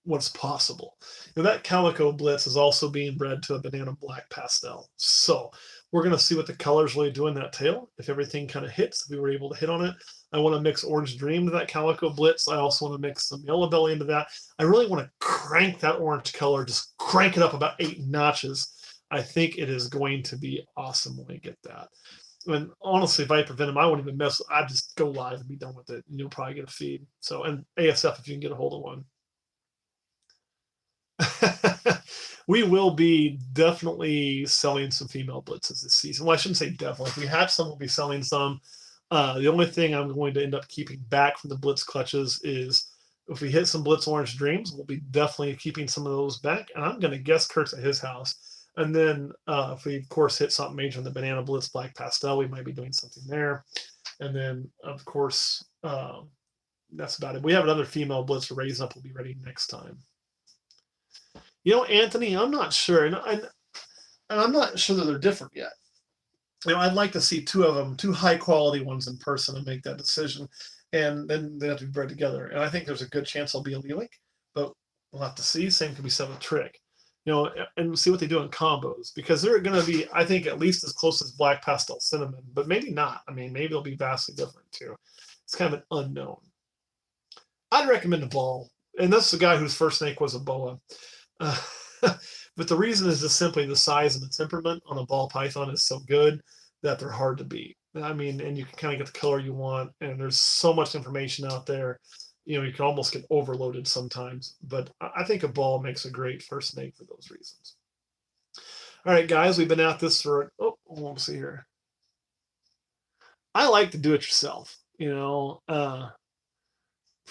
what's possible. That Calico Blitz is also being bred to a banana black pastel. So we're going to see what the colors really do in that tail. If everything kind of hits, if we were able to hit on it. I want to mix Orange Dream to that Calico Blitz. I also want to mix some Yellow Belly into that. I really want to crank that orange color, just crank it up about 8 notches. I think it is going to be awesome when we get that. And honestly, Viper Venom, I won't even mess. I'd just go live and be done with it. And you'll probably get a feed. So, and ASF if you can get a hold of one. We will be definitely selling some female blitzes this season. Well, I shouldn't say definitely. If we have some, we'll be selling some. The only thing I'm going to end up keeping back from the blitz clutches is if we hit some Blitz Orange Dreams, we'll be definitely keeping some of those back. And I'm going to guess Kurt's at his house. And then if we, of course, hit something major in the Banana Blitz Black Pastel, we might be doing something there. And then, of course, that's about it. We have another female blitz raising up. We'll be ready next time. Anthony, I'm not sure. And I'm not sure that they're different yet. I'd like to see 2 of them, 2 high-quality ones in person and make that decision. And then they have to be bred together. And I think there's a good chance I'll be a Lelik, but we'll have to see. Same could be said with Trick. And see what they do in combos, because they're going to be, I think, at least as close as Black Pastel Cinnamon, but maybe not. I mean, maybe they'll be vastly different too. It's kind of an unknown. I'd recommend a ball, and that's the guy whose first snake was a boa. But the reason is just simply the size and the temperament on a ball python is so good that they're hard to beat. I mean, and you can kind of get the color you want, and there's so much information out there. You can almost get overloaded sometimes, but I think a ball makes a great first snake for those reasons. All right, guys, we've been at this for, let's see here. I like to do it yourself. For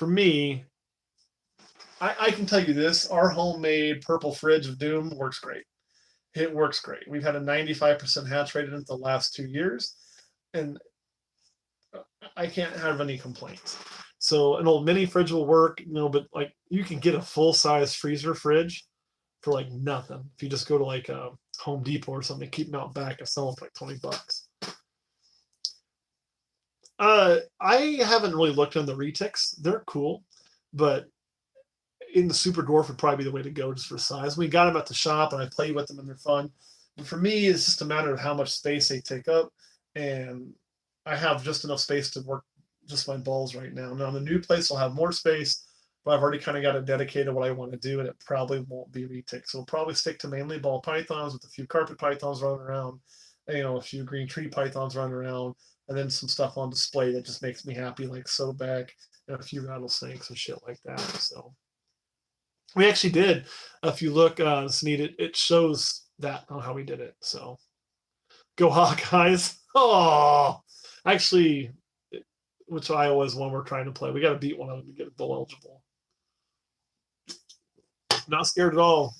me, I can tell you this, our homemade purple fridge of doom works great. It works great. We've had a 95% hatch rate in it the last 2 years, and I can't have any complaints. So an old mini fridge will work, but like you can get a full-size freezer fridge for like nothing. If you just go to like a Home Depot or something, keep them out back and sell them for like $20. I haven't really looked on the retics. They're cool, but in the Super Dwarf would probably be the way to go just for size. We got them at the shop and I play with them and they're fun. But for me, it's just a matter of how much space they take up, and I have just enough space to work just my balls right now. Now, the new place will have more space, but I've already kind of got it dedicated what I want to do, and it probably won't be retic. So we'll probably stick to mainly ball pythons with a few carpet pythons running around, a few green tree pythons running around, and then some stuff on display that just makes me happy, like Soback and a few rattlesnakes and shit like that. So we actually did, if you look, Sneed, it shows that on how we did it. So go Hawkeyes. Oh, actually, which Iowa is one we're trying to play. We got to beat one of them to get bowl eligible. Not scared at all.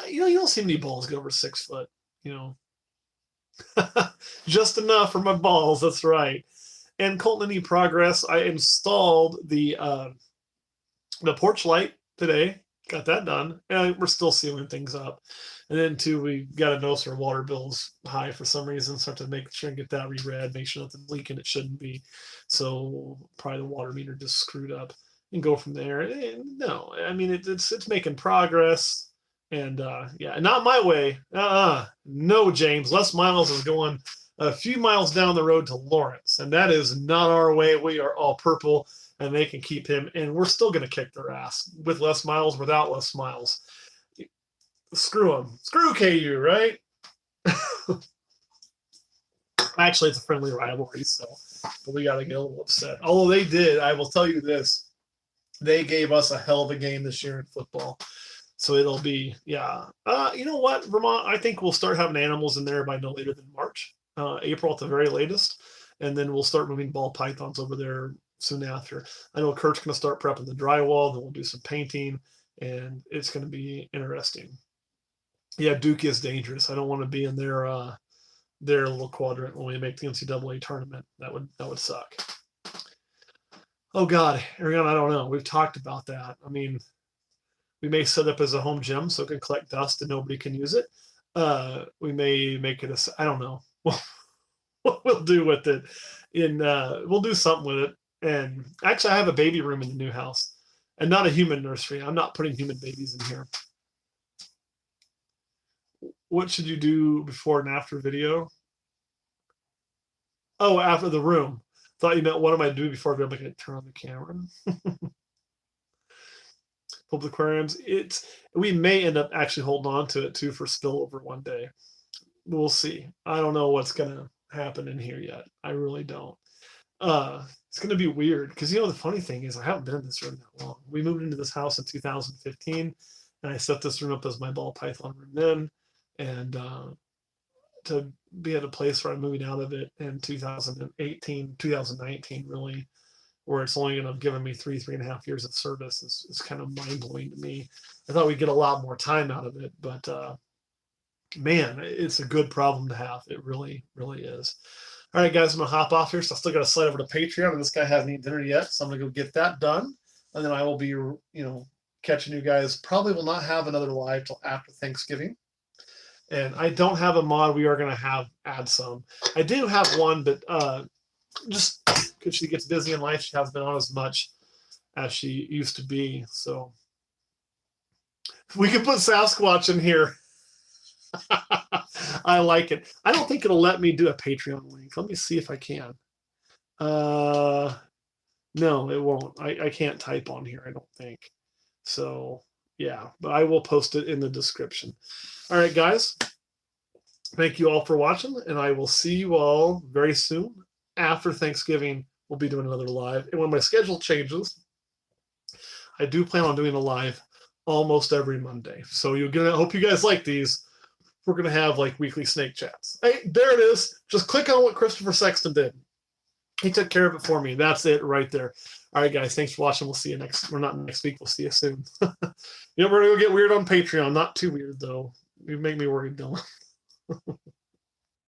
You don't see many balls get over 6 foot. Just enough for my balls. That's right. And Colton, any progress? I installed the porch light today. Got that done, and we're still sealing things up. And then too, we got to notice our water bill's high for some reason. Start to make sure and get that reread. Make sure nothing's leaking. It shouldn't be. So probably the water meter just screwed up, and go from there. And no, I mean it's making progress. And yeah, not my way. No, James. Les Miles is going a few miles down the road to Lawrence, and that is not our way. We are all purple, and they can keep him, and we're still going to kick their ass with Les Miles, without Les Miles. Screw them. Screw KU, right? Actually, it's a friendly rivalry, so but we got to get a little upset. Although they did, I will tell you this, they gave us a hell of a game this year in football. So it'll be, yeah. You know what, Vermont? I think we'll start having animals in there by no later than March, April at the very latest, and then we'll start moving ball pythons over there soon after. I know Kurt's going to start prepping the drywall, then we'll do some painting, and it's going to be interesting. Yeah, Dookie is dangerous. I don't want to be in their little quadrant when we make the NCAA tournament. That would suck. Oh God, Ariana, I don't know. We've talked about that. I mean, we may set up as a home gym so it can collect dust and nobody can use it. We may make it I don't know. what we'll do with it. We'll do something with it. And actually, I have a baby room in the new house, and not a human nursery. I'm not putting human babies in here. What should you do before and after video? Oh, after the room. Thought you meant what am I doing before video? I'm going to turn on the camera. Public aquariums. We may end up actually holding on to it too for spillover one day. We'll see. I don't know what's going to happen in here yet. I really don't. It's going to be weird because the funny thing is I haven't been in this room that long. We moved into this house in 2015, and I set this room up as my ball python room then, and to be at a place where I'm moving out of it in 2018, 2019, really, where it's only going to give me 3.5 years of service is kind of mind blowing to me. I thought we'd get a lot more time out of it, but man, it's a good problem to have. It really, really is. All right, guys, I'm gonna hop off here. So I still got to slide over to Patreon, and this guy hasn't eaten dinner yet, so I'm gonna go get that done, and then I will be, catching you guys. Probably will not have another live till after Thanksgiving. And I don't have a mod. We are gonna add some. I do have one, but just because she gets busy in life, she hasn't been on as much as she used to be. So we can put Sasquatch in here. I like it. I don't think it'll let me do a Patreon link. Let me see if I can. No, it won't. I can't type on here, I don't think. So, yeah, but I will post it in the description. All right, guys. Thank you all for watching, and I will see you all very soon. After Thanksgiving, we'll be doing another live. And when my schedule changes, I do plan on doing a live almost every Monday. So I hope you guys like these. We're going to have like weekly snake chats. Hey, there it is. Just click on what Christopher Sexton did. He took care of it for me. That's it right there. All right, guys. Thanks for watching. We'll see you not next week. We'll see you soon. We're going to go get weird on Patreon. Not too weird, though. You make me worried, Dylan.